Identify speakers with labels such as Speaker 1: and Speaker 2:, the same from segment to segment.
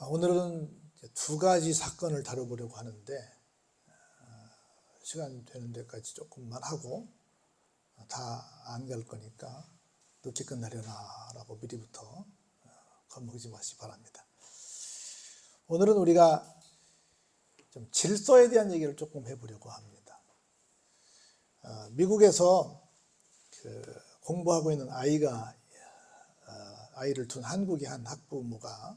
Speaker 1: 오늘은 두 가지 사건을 다뤄보려고 하는데 시간 되는 데까지 조금만 하고 다 안 갈 거니까 늦게 끝나려나 라고 미리부터 겁먹지 마시기 바랍니다. 오늘은 우리가 좀 질서에 대한 얘기를 조금 해보려고 합니다. 미국에서 공부하고 있는 아이를 둔 한국의 한 학부모가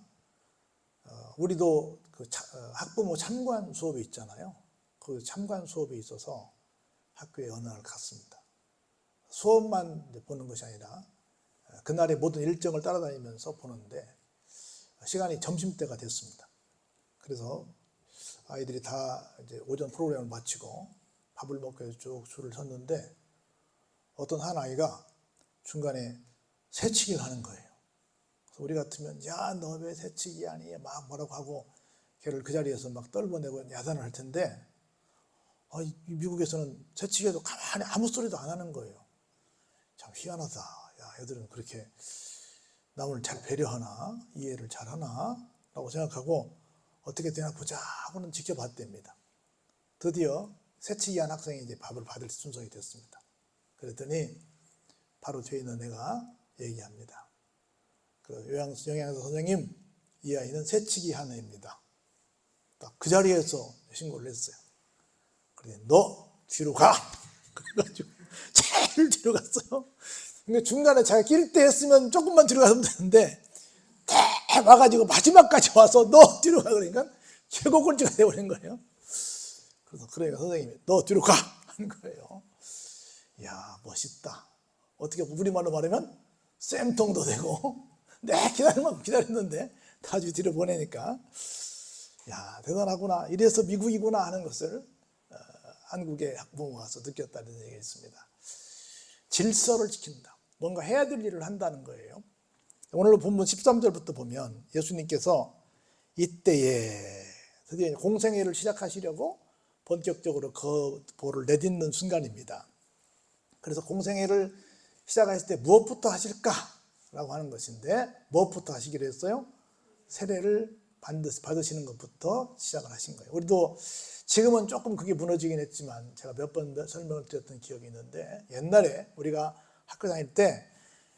Speaker 1: 우리도 학부모 참관 수업이 있잖아요. 그 참관 수업이 있어서 학교에 어느 날 갔습니다. 수업만 보는 것이 아니라 그날의 모든 일정을 따라다니면서 보는데 시간이 점심때가 됐습니다. 그래서 아이들이 다 이제 오전 프로그램을 마치고 밥을 먹기 위해서 쭉 줄을 섰는데 어떤 한 아이가 중간에 새치기를 하는 거예요. 그래서 우리 같으면 야, 너 왜 새치기 하니? 막 뭐라고 하고 걔를 그 자리에서 막 떨궈내고 야단을 할 텐데 미국에서는 새치기해도 가만히 아무 소리도 안 하는 거예요. 참 희한하다. 야, 애들은 그렇게 남을 잘 배려하나? 이해를 잘 하나? 라고 생각하고 어떻게 되나 보자 하고는 지켜봤답니다. 드디어 새치기한 학생이 이제 밥을 받을 순서가 됐습니다. 그랬더니 바로 뒤에 있는 애가 얘기합니다. 영양사 선생님, 이 아이는 새치기한 애입니다. 딱 그 자리에서 신고를 했어요. 그랬더니 너 뒤로 가! 그래가지고 제일 뒤로 갔어요. 근데 중간에 자기가 낄 때 했으면 조금만 뒤로 갔으면 되는데 딱 와가지고 마지막까지 와서 너 뒤로 가 그러니까 최고 꼴찌가 되어버린 거예요. 그래서 그러니까 선생님이 너 뒤로 가! 하는 거예요. 이야, 멋있다. 어떻게 우리말로 말하면 쌤통도 되고 기다리면 기다렸는데 다 뒤로 보내니까 야, 대단하구나. 이래서 미국이구나 하는 것을 한국의 학부모가 와서 느꼈다는 얘기가 있습니다. 질서를 지킨다. 뭔가 해야 될 일을 한다는 거예요. 오늘 본문 13절부터 보면 예수님께서 이때에 드디어 공생애를 시작하시려고 본격적으로 거보를 내딛는 순간입니다. 그래서 공생애를 시작하실 때 무엇부터 하실까라고 하는 것인데 무엇부터 하시기로 했어요? 세례를 받으시는 것부터 시작을 하신 거예요. 우리도 지금은 조금 그게 무너지긴 했지만 제가 몇 번 설명을 드렸던 기억이 있는데 옛날에 우리가 학교 다닐 때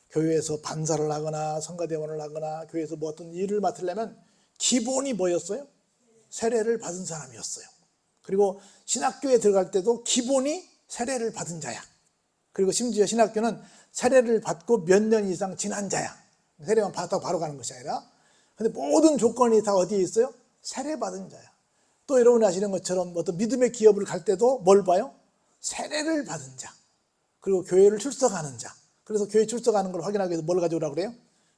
Speaker 1: 교회에서 반사를 하거나 성가대원을 하거나 교회에서 뭐 어떤 일을 맡으려면 기본이 뭐였어요? 세례를 받은 사람이었어요. 그리고 신학교에 들어갈 때도 기본이 세례를 받은 자야. 그리고 심지어 신학교는 세례를 받고 몇 년 이상 지난 자야. 세례만 받았다고 바로 가는 것이 아니라 근데 모든 조건이 다 어디에 있어요? 세례 받은 자야. 또 여러분이 아시는 것처럼 어떤 믿음의 기업을 갈 때도 뭘 봐요? 세례를 받은 자. 그리고 교회를 출석하는 자. 그래서 교회 출석하는 걸 확인하기 위해서 뭘 가져오라고 그래요?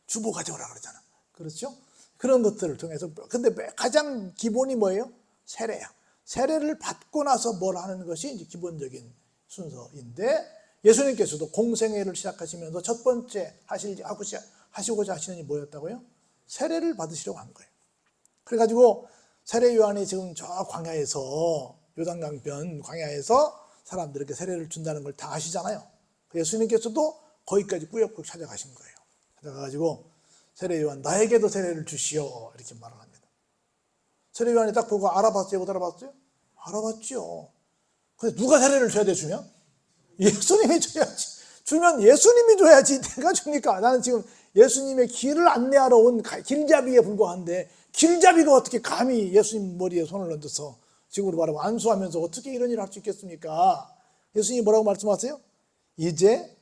Speaker 1: 주보 가져오라고 그러잖아. 그렇죠? 그런 것들을 통해서. 근데 가장 기본이 뭐예요? 세례야. 세례를 받고 나서 뭘 하는 것이 이제 기본적인 순서인데 예수님께서도 공생애를 시작하시면서 첫 번째 하시고자 하시는 일이 뭐였다고요? 세례를 받으시려고 한 거예요. 그래가지고 세례 요한이 지금 저 광야에서 요단강변 광야에서 사람들에게 세례를 준다는 걸 다 아시잖아요. 예수님께서도 거기까지 꾸역꾸역 찾아가신 거예요. 찾아가가지고 세례 요한 나에게도 세례를 주시오 이렇게 말을 합니다. 세례 요한이 딱 보고 알아봤어요? 못 알아봤어요? 알아봤죠. 근데 누가 세례를 줘야 돼 주면? 예수님이 줘야지. 주면 예수님이 줘야지 내가 주니까. 나는 지금 예수님의 길을 안내하러 온 길잡이에 불과한데 길잡이가 어떻게 감히 예수님 머리에 손을 얹어서 지금으로 말하면 안수하면서 어떻게 이런 일을 할 수 있겠습니까? 예수님이 뭐라고 말씀하세요? 이제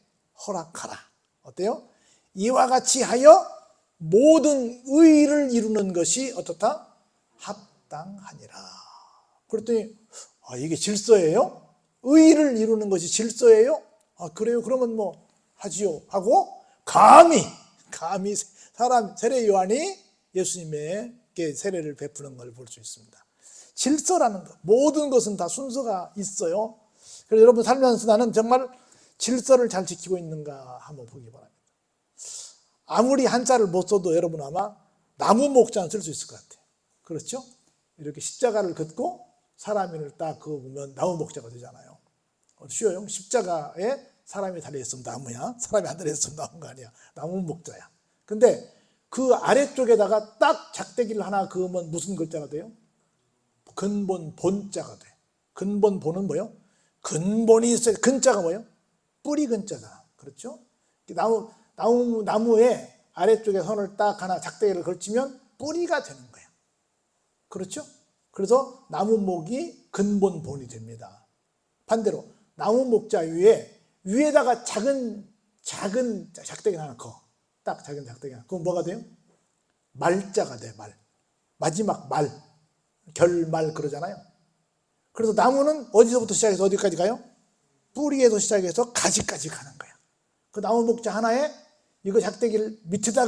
Speaker 1: 허락하라. 어때요? 이와 같이 하여 모든 의를 이루는 것이 어떻다? 합당하니라. 그랬더니 이게 질서예요? 의를 이루는 것이 질서예요? 그래요? 그러면 뭐 하지요 하고 감히 세례 요한이 예수님에게 세례를 베푸는 걸 볼 수 있습니다. 질서라는 것, 모든 것은 다 순서가 있어요. 그래서 여러분 살면서 나는 정말 질서를 잘 지키고 있는가 한번 보기 바랍니다. 아무리 한자를 못 써도 여러분 아마 나무 목자는 쓸 수 있을 것 같아요. 그렇죠? 이렇게 십자가를 긋고 사람을 딱 그으면 나무 목자가 되잖아요. 쉬워요. 십자가에 사람이 달려있으면 나무야. 사람이 안 달려있으면 나무가 아니야. 나무 목자야. 근데 그 아래쪽에다가 딱 작대기를 하나 그으면 무슨 글자가 돼요? 근본 본자가 돼. 근본 본은 뭐예요? 근본이 있어요. 근자가 뭐예요? 뿌리 근자잖아. 그렇죠? 나무에 아래쪽에 선을 딱 하나 작대기를 걸치면 뿌리가 되는 거야. 그렇죠? 그래서 나무목이 근본 본이 됩니다. 반대로 나무 목자 위에다가 작은 작대기 하나 그어. 딱 작은 작대기 하나. 그럼 뭐가 돼요? 말자가 돼. 말. 마지막 말. 결말 그러잖아요. 그래서 나무는 어디서부터 시작해서 어디까지 가요? 뿌리에서 시작해서 가지까지 가는 거야. 그 나무 목자 하나에 이거 작대기를 밑에다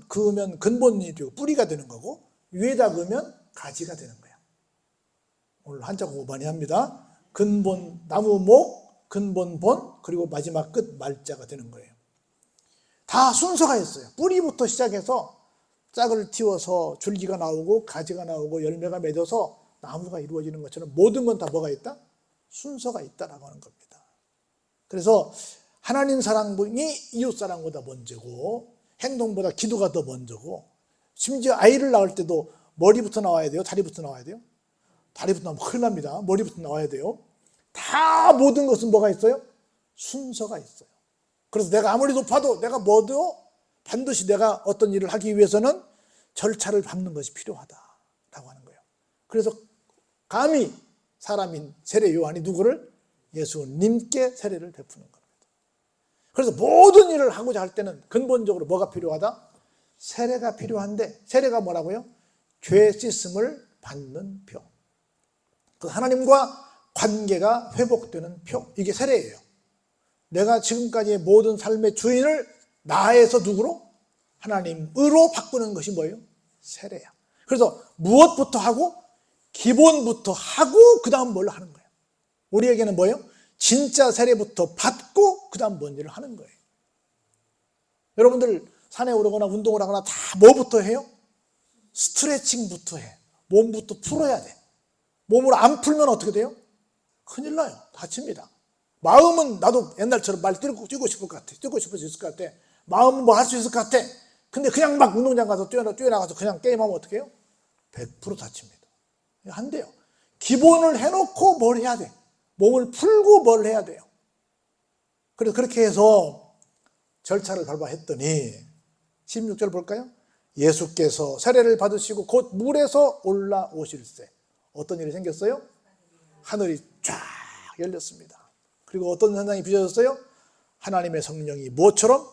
Speaker 1: 그으면 근본이 되고 뿌리가 되는 거고, 위에다 그으면 가지가 되는 거야. 오늘 한자 공부 많이 합니다. 근본, 나무목, 근본 본, 그리고 마지막 끝 말자가 되는 거예요. 다 순서가 있어요. 뿌리부터 시작해서 짝을 틔워서 줄기가 나오고 가지가 나오고 열매가 맺어서 나무가 이루어지는 것처럼 모든 건 다 뭐가 있다? 순서가 있다라고 하는 겁니다. 그래서 하나님 사랑이 이웃 사랑보다 먼저고, 행동보다 기도가 더 먼저고, 심지어 아이를 낳을 때도 머리부터 나와야 돼요? 다리부터 나와야 돼요? 다리부터 나오면 큰일 납니다. 머리부터 나와야 돼요. 다 모든 것은 뭐가 있어요? 순서가 있어요. 그래서 내가 아무리 높아도 내가 뭐도 반드시 내가 어떤 일을 하기 위해서는 절차를 밟는 것이 필요하다라고 하는 거예요. 그래서 감히 사람인 세례 요한이 누구를? 예수님께 세례를 베푸는 겁니다. 그래서 모든 일을 하고자 할 때는 근본적으로 뭐가 필요하다? 세례가 필요한데, 세례가 뭐라고요? 죄 씻음을 받는 표. 그 하나님과 관계가 회복되는 표. 이게 세례예요. 내가 지금까지의 모든 삶의 주인을 나에서 누구로? 하나님으로 바꾸는 것이 뭐예요? 세례야. 그래서 무엇부터 하고? 기본부터 하고 그 다음 뭘 하는 거예요. 우리에게는 뭐예요? 진짜 세례부터 받고 그 다음 뭔 일을 하는 거예요. 여러분들 산에 오르거나 운동을 하거나 다 뭐부터 해요? 스트레칭부터 해. 몸부터 풀어야 돼. 몸을 안 풀면 어떻게 돼요? 큰일 나요. 다칩니다. 마음은 나도 옛날처럼 말 뛰고 싶을 것 같아. 뛰고 싶을 수 있을 것 같아. 마음은 뭐 할 수 있을 것 같아. 근데 그냥 막 운동장 가서 뛰어나가서 그냥 게임하면 어떻게 해요? 100% 다칩니다. 안 돼요. 기본을 해놓고 뭘 해야 돼. 몸을 풀고 뭘 해야 돼요. 그래서 그렇게 해서 절차를 밟아 했더니 16절 볼까요? 예수께서 세례를 받으시고 곧 물에서 올라오실세. 어떤 일이 생겼어요? 하늘이 쫙 열렸습니다. 그리고 어떤 현상이 빚어졌어요? 하나님의 성령이 무엇처럼?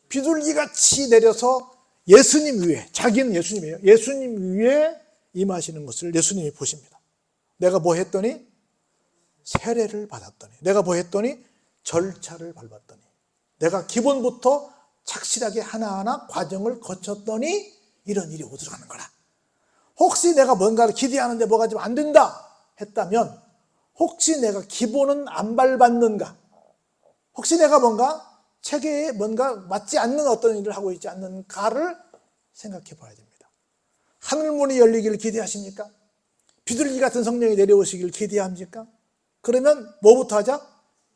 Speaker 1: 비둘기같이 내려서 예수님 위에, 자기는 예수님이에요. 예수님 위에 임하시는 것을 예수님이 보십니다. 내가 뭐 했더니? 세례를 받았더니, 내가 뭐 했더니? 절차를 밟았더니, 내가 기본부터 착실하게 하나하나 과정을 거쳤더니 이런 일이 오더라는 거라. 혹시 내가 뭔가를 기대하는데 뭐가 좀 안 된다 했다면, 혹시 내가 기본은 안 밟았는가, 혹시 내가 뭔가 체계에 뭔가 맞지 않는 어떤 일을 하고 있지 않는가를 생각해 봐야 됩니다. 하늘문이 열리기를 기대하십니까? 비둘기 같은 성령이 내려오시기를 기대합니까? 그러면 뭐부터 하자?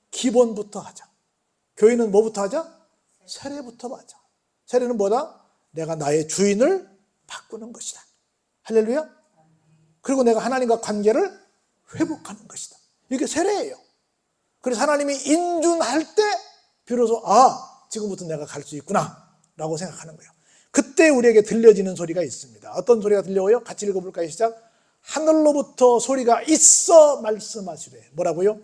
Speaker 1: 기본부터 하자. 교회는 뭐부터 하자? 세례부터 하자. 세례는 뭐다? 내가 나의 주인을 바꾸는 것이다. 할렐루야. 그리고 내가 하나님과 관계를 회복하는 것이다. 이게 세례예요. 그래서 하나님이 인준할 때 비로소 지금부터 내가 갈 수 있구나 라고 생각하는 거예요. 그때 우리에게 들려지는 소리가 있습니다. 어떤 소리가 들려와요? 같이 읽어볼까요? 시작. 하늘로부터 소리가 있어 말씀하시래. 뭐라고요?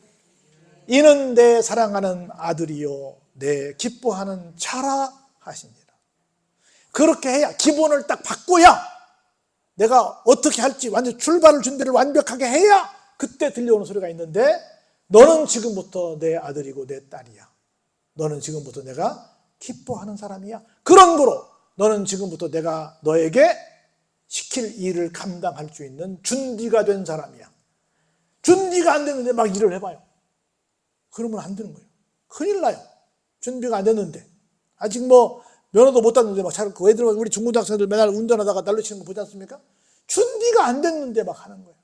Speaker 1: 이는 내 사랑하는 아들이요 내 기뻐하는 자라 하십니다. 그렇게 해야, 기본을 딱 바꿔야, 내가 어떻게 할지 완전 출발을 준비를 완벽하게 해야 그때 들려오는 소리가 있는데, 너는 지금부터 내 아들이고 내 딸이야. 너는 지금부터 내가 기뻐하는 사람이야. 그런 거로 너는 지금부터 내가 너에게 시킬 일을 감당할 수 있는 준비가 된 사람이야. 준비가 안 됐는데 막 일을 해봐요. 그러면 안 되는 거예요. 큰일 나요. 준비가 안 됐는데. 아직 뭐 면허도 못 땄는데 막 차를, 애들, 우리 중고등학생들 맨날 운전하다가 난로 치는 거 보지 않습니까? 준비가 안 됐는데 막 하는 거예요.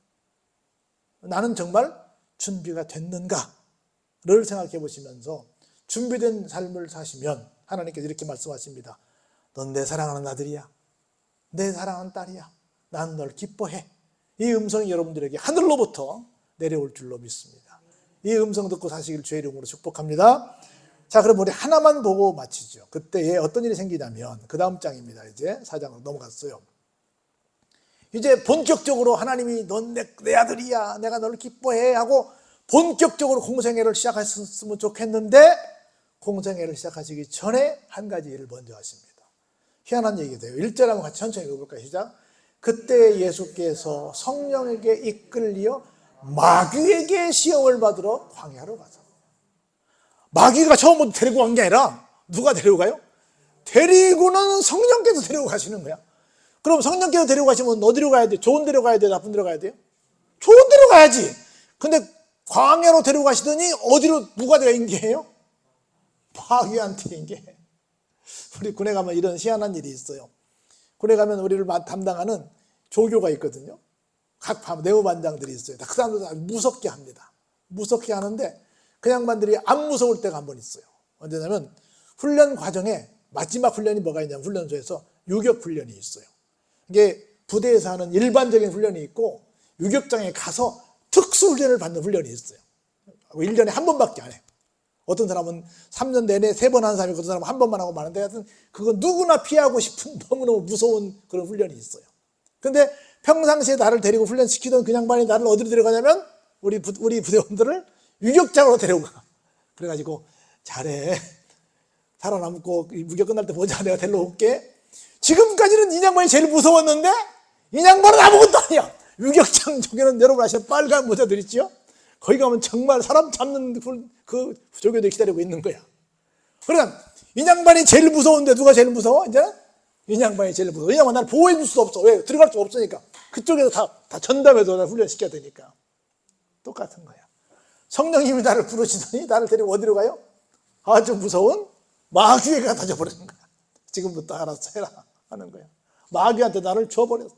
Speaker 1: 나는 정말 준비가 됐는가를 생각해 보시면서 준비된 삶을 사시면 하나님께서 이렇게 말씀하십니다. 넌 내 사랑하는 아들이야. 내 사랑하는 딸이야. 난 널 기뻐해. 이 음성이 여러분들에게 하늘로부터 내려올 줄로 믿습니다. 이 음성 듣고 사시길 주의 이름으로 축복합니다. 자, 그럼 우리 하나만 보고 마치죠. 그때에 어떤 일이 생기냐면 그 다음 장입니다. 이제 4장으로 넘어갔어요. 이제 본격적으로 하나님이 넌 내 아들이야. 내가 너를 기뻐해 하고 본격적으로 공생애를 시작했으면 좋겠는데 공생애를 시작하시기 전에 한 가지 일을 먼저 하십니다. 희한한 얘기가 돼요. 1절 한번 같이 천천히 읽어볼까요? 시작. 그때 예수께서 성령에게 이끌려 마귀에게 시험을 받으러 광야로 가서. 마귀가 처음부터 데리고 간 게 아니라 누가 데리고 가요? 데리고는 성령께서 데리고 가시는 거야. 그럼 성령께서 데리고 가시면 어디로 가야 돼? 좋은 데로 가야 돼? 나쁜 데로 가야 돼요? 좋은 데로 가야지. 근데 광야로 데리고 가시더니 어디로 누가 데려 인계해요? 마귀한테 인계해. 우리 군에 가면 이런 희한한 일이 있어요. 군에 가면 우리를 담당하는 조교가 있거든요. 각 내무반장들이 있어요. 그 사람들 아주 무섭게 합니다. 무섭게 하는데 그 양반들이 안 무서울 때가 한 번 있어요. 언제냐면 훈련 과정에 마지막 훈련이 뭐가 있냐면 훈련소에서 유격 훈련이 있어요. 이게 부대에서 하는 일반적인 훈련이 있고 유격장에 가서 특수훈련을 받는 훈련이 있어요. 1년에 한 번밖에 안 해요. 어떤 사람은 3년 내내 3번 하는 사람이 있고 어떤 사람은 한 번만 하고 마는데 하여튼 그건 누구나 피하고 싶은 너무너무 무서운 그런 훈련이 있어요. 근데 평상시에 나를 데리고 훈련시키던 그 양반이 나를 어디로 데려가냐면 우리 부대원들을 유격장으로 데려가. 그래가지고 잘해. 살아남고 무격 끝날 때 보자. 내가 데리러 올게. 지금까지는 이 양반이 제일 무서웠는데 이 양반은 아무것도 아니야. 유격장 쪽에는 여러분 아시는 빨간 모자들 있죠? 거기 가면 정말 사람 잡는 그 조교들이 기다리고 있는 거야. 그러니까 이 양반이 제일 무서운데 누가 제일 무서워? 이제 이 양반이 제일 무서워. 이 양반 나를 보호해 줄 수도 없어. 왜? 들어갈 수 없으니까. 그쪽에서 다 전담해서 나를 훈련시켜야 되니까. 똑같은 거야. 성령님이 나를 부르시더니 나를 데리고 어디로 가요? 아주 무서운 마귀에게 갖다 줘버리는 거야. 지금부터 알아서 해라 하는 거야. 마귀한테 나를 줘버렸어.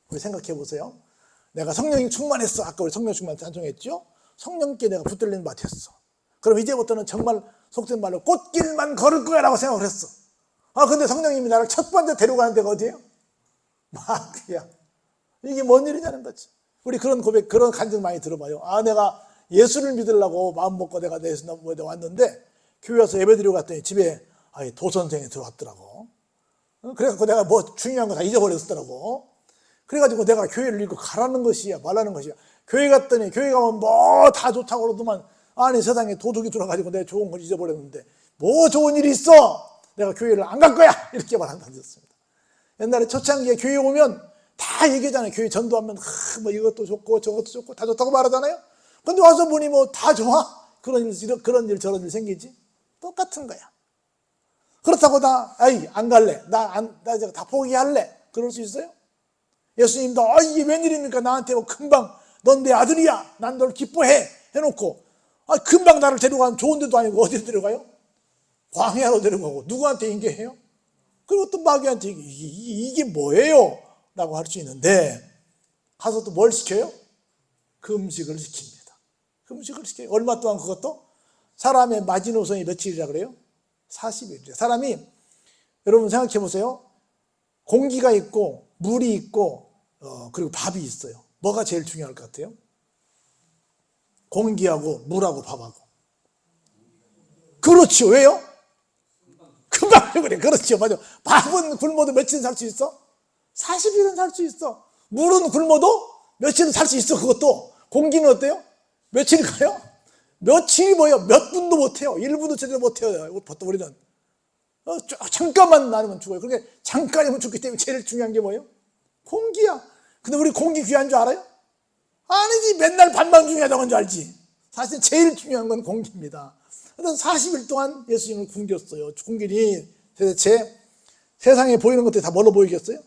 Speaker 1: 우리 생각해 보세요. 내가 성령이 충만했어. 아까 우리 성령 충만 찬송했죠? 성령께 내가 붙들린 바 됐어. 그럼 이제부터는 정말 속된 말로 꽃길만 걸을 거야 라고 생각을 했어. 근데 성령님이 나를 첫 번째 데려가는 데가 어디예요? 마귀야. 이게 뭔 일이냐는 거지. 우리 그런 고백, 그런 간증 많이 들어봐요. 내가 예수를 믿으려고 마음 먹고 내가 예수님에 왔는데 교회 와서 예배 드리고 갔더니 집에 도선생이 들어왔더라고. 그래갖고 내가 뭐 중요한 거 다 잊어버렸더라고. 그래가지고 내가 교회를 잃고 가라는 것이야 말라는 것이야. 교회 갔더니 교회 가면 뭐 다 좋다고 그러더만 아니 세상에 도둑이 들어가지고 내가 좋은 걸 잊어버렸는데 뭐 좋은 일이 있어. 내가 교회를 안 갈 거야 이렇게 말한다셨습니다. 옛날에 초창기에 교회 오면 다 얘기하잖아요. 교회 전도하면 뭐 이것도 좋고 저것도 좋고 다 좋다고 말하잖아요. 근데 와서 보니 뭐 다 좋아. 그런 일 저런 일 생기지. 똑같은 거야. 그렇다고 안 갈래. 나 이제 다 포기할래. 그럴 수 있어요? 예수님도 이게 웬일입니까? 나한테 금방 넌 내 아들이야. 난 널 기뻐해. 해놓고 금방 나를 데려가면 좋은 데도 아니고 어디로 데려가요? 광야로 데려가고 누구한테 인계해요? 그리고 또 마귀한테 이게 뭐예요? 라고 할 수 있는데 가서 또 뭘 시켜요? 금식을 시킵니다. 금식을 시켜요. 얼마 동안 그것도? 사람의 마지노선이 며칠이라 그래요? 40일. 사람이 여러분 생각해 보세요. 공기가 있고 물이 있고 그리고 밥이 있어요. 뭐가 제일 중요할 것 같아요? 공기하고 물하고 밥하고. 그렇죠. 왜요? 금방 그래. 그렇죠. 맞아. 밥은 굶어도 며칠 살 수 있어? 40일은 살 수 있어. 물은 굶어도 며칠은 살 수 있어. 그것도. 공기는 어때요? 며칠 가요? 며칠이 뭐예요? 몇 분도 못해요. 1분도 제대로 못해요. 보통 우리는. 잠깐만 나누면 죽어요. 그러니까 잠깐이면 죽기 때문에 제일 중요한 게 뭐예요? 공기야. 근데 우리 공기 귀한 줄 알아요? 아니지. 맨날 밥만 중요하다고 한 줄 알지. 사실 제일 중요한 건 공기입니다. 그래서 40일 동안 예수님을 굶겼어요. 굶기니 도대체 세상에 보이는 것들이 다 뭘로 보이겠어요?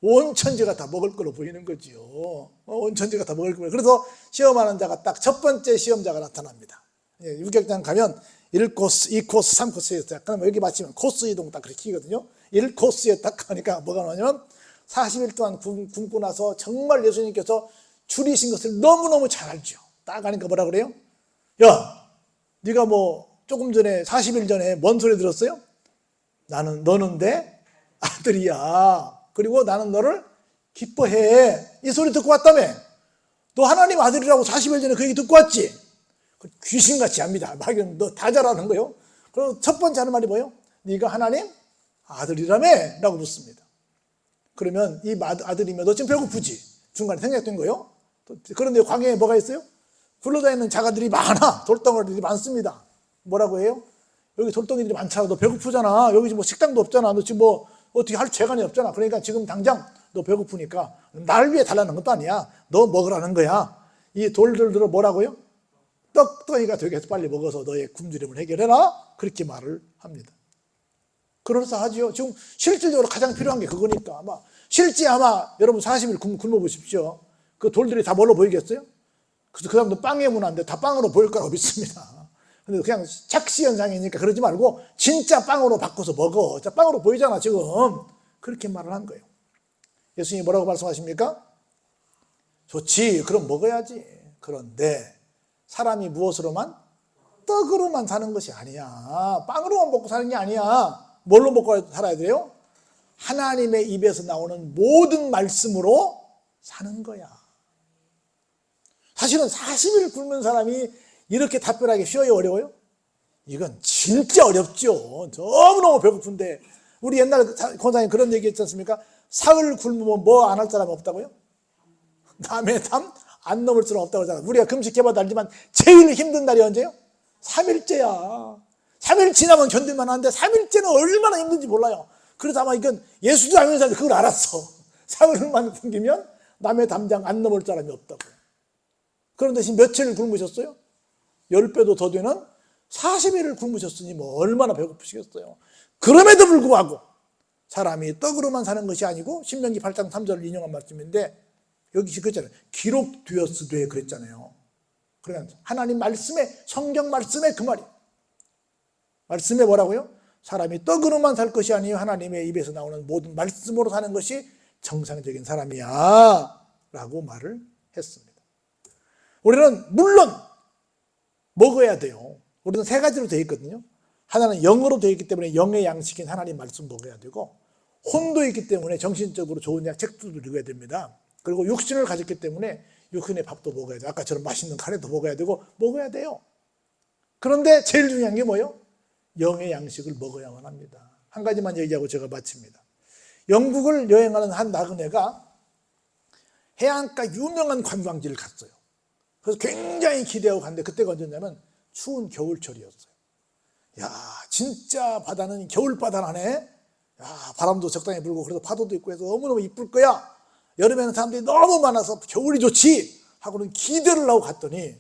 Speaker 1: 온천지가 다 먹을 걸로 보이는 거지요. 온천지가 다 먹을 거예요. 그래서 시험하는 자가 딱 첫 번째 시험자가 나타납니다. 유격장 가면 1코스, 2코스, 3코스에 그럼 여기 마치면 코스 이동 딱 그렇게 키거든요. 1코스에 딱 가니까 뭐가 나오냐면 40일 동안 굶고 나서 정말 예수님께서 줄이신 것을 너무너무 잘 알죠. 딱 가니까 뭐라 그래요? 야, 네가 뭐 조금 전에 40일 전에 뭔 소리 들었어요? 너는 내 아들이야. 그리고 나는 너를 기뻐해. 이 소리 듣고 왔다며. 너 하나님 아들이라고 40일 전에 그 얘기 듣고 왔지? 귀신같이 합니다. 막 너 다 잘하는 거요. 그리고 첫 번째 하는 말이 뭐예요? 네가 하나님 아들이라며? 라고 묻습니다. 그러면 이 아들이면 너 지금 배고프지? 중간에 생각된 거예요. 그런데 광야에 뭐가 있어요? 굴러다니는 자가들이 많아. 돌덩어리들이 많습니다. 뭐라고 해요? 여기 돌덩이들이 많잖아. 너 배고프잖아. 여기 지금 뭐 식당도 없잖아. 너 지금 뭐 어떻게 할 재간이 없잖아. 그러니까 지금 당장 너 배고프니까 날 위해 달라는 것도 아니야. 너 먹으라는 거야. 이 돌들로 뭐라고요? 떡덩이가 되게 해서 빨리 먹어서 너의 굶주림을 해결해라. 그렇게 말을 합니다. 그럴싸하지요. 지금 실질적으로 가장 필요한 게 그거니까. 실제 아마 여러분 40일 굶어보십시오. 그 돌들이 다 뭘로 보이겠어요? 그래서 그 사람도 빵의 문화인데 다 빵으로 보일 거라고 믿습니다. 근데 그냥 착시 현상이니까 그러지 말고 진짜 빵으로 바꿔서 먹어. 진짜 빵으로 보이잖아 지금. 그렇게 말을 한 거예요. 예수님이 뭐라고 말씀하십니까? 좋지, 그럼 먹어야지. 그런데 사람이 무엇으로만? 떡으로만 사는 것이 아니야. 빵으로만 먹고 사는 게 아니야. 뭘로 먹고 살아야 돼요? 하나님의 입에서 나오는 모든 말씀으로 사는 거야. 사실은 40일 굶는 사람이 이렇게 답변하기 쉬워요, 어려워요? 이건 진짜 어렵죠. 너무너무 배고픈데. 우리 옛날 권사님 그런 얘기 했지 않습니까? 사흘 굶으면 뭐 안 할 사람이 없다고요? 남의 담 안 넘을 수는 없다고 하잖아요. 우리가 금식해봐도 알지만 제일 힘든 날이 언제요? 3일째야. 3일 지나면 견딜만 한데 3일째는 얼마나 힘든지 몰라요. 그래서 아마 이건 예수도 알면서 사람들이 그걸 알았어. 사흘만 굶기면 남의 담장 안 넘을 사람이 없다고. 그런 대신 며칠을 굶으셨어요? 10배도 더 되는 40일을 굶으셨으니 뭐 얼마나 배고프시겠어요. 그럼에도 불구하고 사람이 떡으로만 사는 것이 아니고 신명기 8장 3절을 인용한 말씀인데 여기 그랬잖아요. 기록되었으되 그랬잖아요. 그러니까 하나님 말씀에, 성경 말씀에 그 말이에요. 말씀에 뭐라고요? 사람이 떡으로만 살 것이 아니요 하나님의 입에서 나오는 모든 말씀으로 사는 것이 정상적인 사람이야 라고 말을 했습니다. 우리는 물론 먹어야 돼요. 우리는 세 가지로 되어 있거든요. 하나는 영으로 되어 있기 때문에 영의 양식인 하나님 말씀 먹어야 되고, 혼도 있기 때문에 정신적으로 좋은 책도 읽어야 됩니다. 그리고 육신을 가졌기 때문에 육신의 밥도 먹어야 돼요. 아까처럼 맛있는 카레도 먹어야 되고 먹어야 돼요. 그런데 제일 중요한 게 뭐예요? 영의 양식을 먹어야만 합니다. 한 가지만 얘기하고 제가 마칩니다. 영국을 여행하는 한 나그네가 해안가 유명한 관광지를 갔어요. 그래서 굉장히 기대하고 갔는데 그때가 언제냐면 추운 겨울철이었어요. 야, 진짜 바다는 겨울바다라네. 야, 바람도 적당히 불고 그래도 파도도 있고 해서 너무너무 이쁠 거야. 여름에는 사람들이 너무 많아서 겨울이 좋지 하고는 기대를 하고 갔더니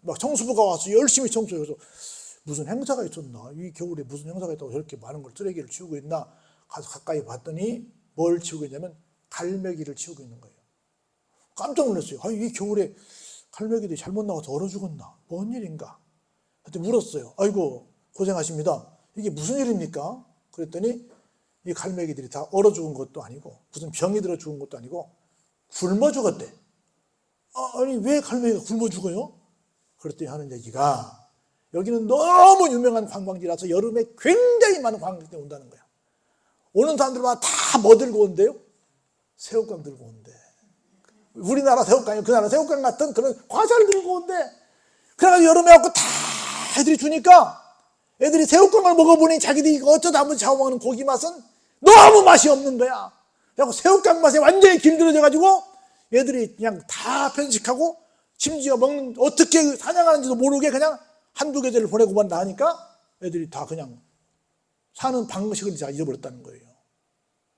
Speaker 1: 막 청소부가 와서 열심히 청소해서 무슨 행사가 있었나? 이 겨울에 무슨 행사가 있다고 저렇게 많은 걸 쓰레기를 치우고 있나? 가서 가까이 봤더니 뭘 치우고 있냐면 갈매기를 치우고 있는 거예요. 깜짝 놀랐어요. 이 겨울에 갈매기들이 잘못 나와서 얼어 죽었나? 뭔 일인가? 그때 물었어요. 아이고 고생하십니다. 이게 무슨 일입니까? 그랬더니 이 갈매기들이 다 얼어 죽은 것도 아니고 무슨 병이 들어 죽은 것도 아니고 굶어 죽었대. 아니 왜 갈매기가 굶어 죽어요? 그랬더니 하는 얘기가 여기는 너무 유명한 관광지라서 여름에 굉장히 많은 관광객들이 온다는 거야. 오는 사람들마다 다 뭐 들고 온대요? 새우깡 들고 온대. 우리나라 새우깡이 그 나라 새우깡 같은 그런 과자를 들고 온대. 그래가지고 여름에 와서 다 애들이 주니까 애들이 새우깡을 먹어보니 자기들이 어쩌다 한번 잡아먹는 고기 맛은 너무 맛이 없는 거야. 그래서 새우깡 맛에 완전히 길들여져가지고 애들이 그냥 다 편식하고 심지어 먹는 어떻게 사냥하는지도 모르게 그냥 한두 계절을 보내고만 나니까 애들이 다 그냥 사는 방식을 다 잊어버렸다는 거예요.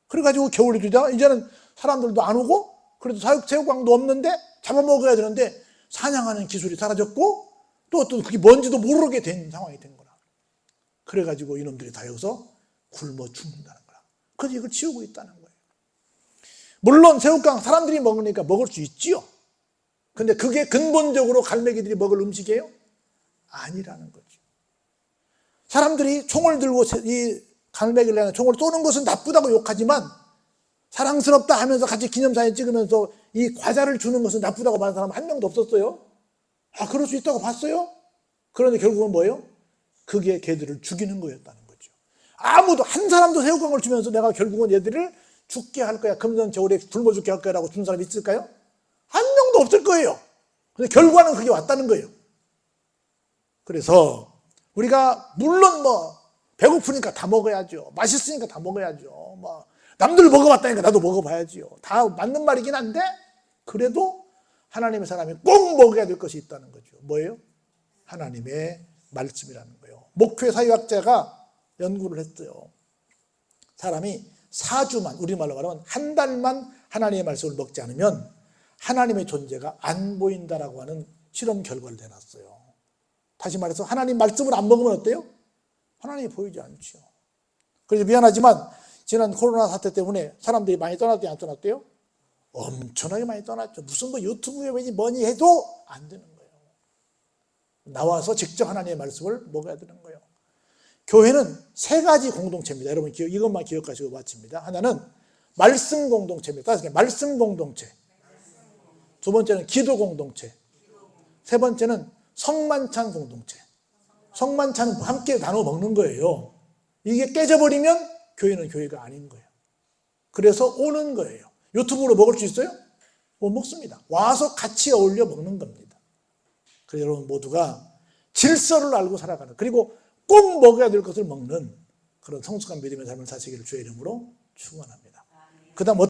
Speaker 1: 그래가지고 겨울이 되자 이제는 사람들도 안 오고 그래도 새우깡도 없는데 잡아먹어야 되는데 사냥하는 기술이 사라졌고 또 그게 뭔지도 모르게 된 상황이 된 거라. 그래가지고 이놈들이 다 여기서 굶어 죽는다는 거야. 그래서 이걸 치우고 있다는 거예요. 물론 새우깡 사람들이 먹으니까 먹을 수 있지요. 근데 그게 근본적으로 갈매기들이 먹을 음식이에요? 아니라는 거죠. 사람들이 총을 들고 이 갈매기를 향해 총을 쏘는 것은 나쁘다고 욕하지만 사랑스럽다 하면서 같이 기념사진 찍으면서 이 과자를 주는 것은 나쁘다고 말하는 사람 한 명도 없었어요. 그럴 수 있다고 봤어요? 그런데 결국은 뭐예요? 그게 걔들을 죽이는 거였다는 거죠. 아무도 한 사람도 새우깡을 주면서 내가 결국은 얘들을 죽게 할 거야, 금전저울에 굶어 죽게 할 거야라고 준 사람이 있을까요? 한 명도 없을 거예요. 근데 결과는 그게 왔다는 거예요. 그래서 우리가 물론 뭐 배고프니까 다 먹어야죠, 맛있으니까 다 먹어야죠, 뭐 남들 먹어봤다니까 나도 먹어봐야지요, 다 맞는 말이긴 한데 그래도 하나님의 사람이 꼭 먹어야 될 것이 있다는 거죠. 뭐예요? 하나님의 말씀이라는 거예요. 목회 사회학자가 연구를 했어요. 사람이 4주만, 우리말로 말하면 한 달만 하나님의 말씀을 먹지 않으면 하나님의 존재가 안 보인다라고 하는 실험 결과를 내놨어요. 다시 말해서 하나님 말씀을 안 먹으면 어때요? 하나님이 보이지 않죠. 그래서 미안하지만 지난 코로나 사태 때문에 사람들이 많이 떠났대요, 안 떠났대요? 엄청나게 많이 떠났죠. 무슨 뭐 유튜브에 뭐니 해도 안 되는 거예요. 나와서 직접 하나님의 말씀을 먹어야 되는 거예요. 교회는 3가지 공동체입니다. 여러분 이것만 기억하시고 마칩니다. 하나는 말씀 공동체입니다. 5개, 말씀 공동체. 2번째는 기도 공동체. 3번째는 성만찬 공동체. 성만찬은 함께 나눠 먹는 거예요. 이게 깨져버리면 교회는 교회가 아닌 거예요. 그래서 오는 거예요. 유튜브로 먹을 수 있어요? 못 먹습니다. 와서 같이 어울려 먹는 겁니다. 그래서 여러분 모두가 질서를 알고 살아가는, 그리고 꼭 먹어야 될 것을 먹는 그런 성숙한 믿음의 삶을 사시기를 주의 이름으로 축원합니다. 그 다음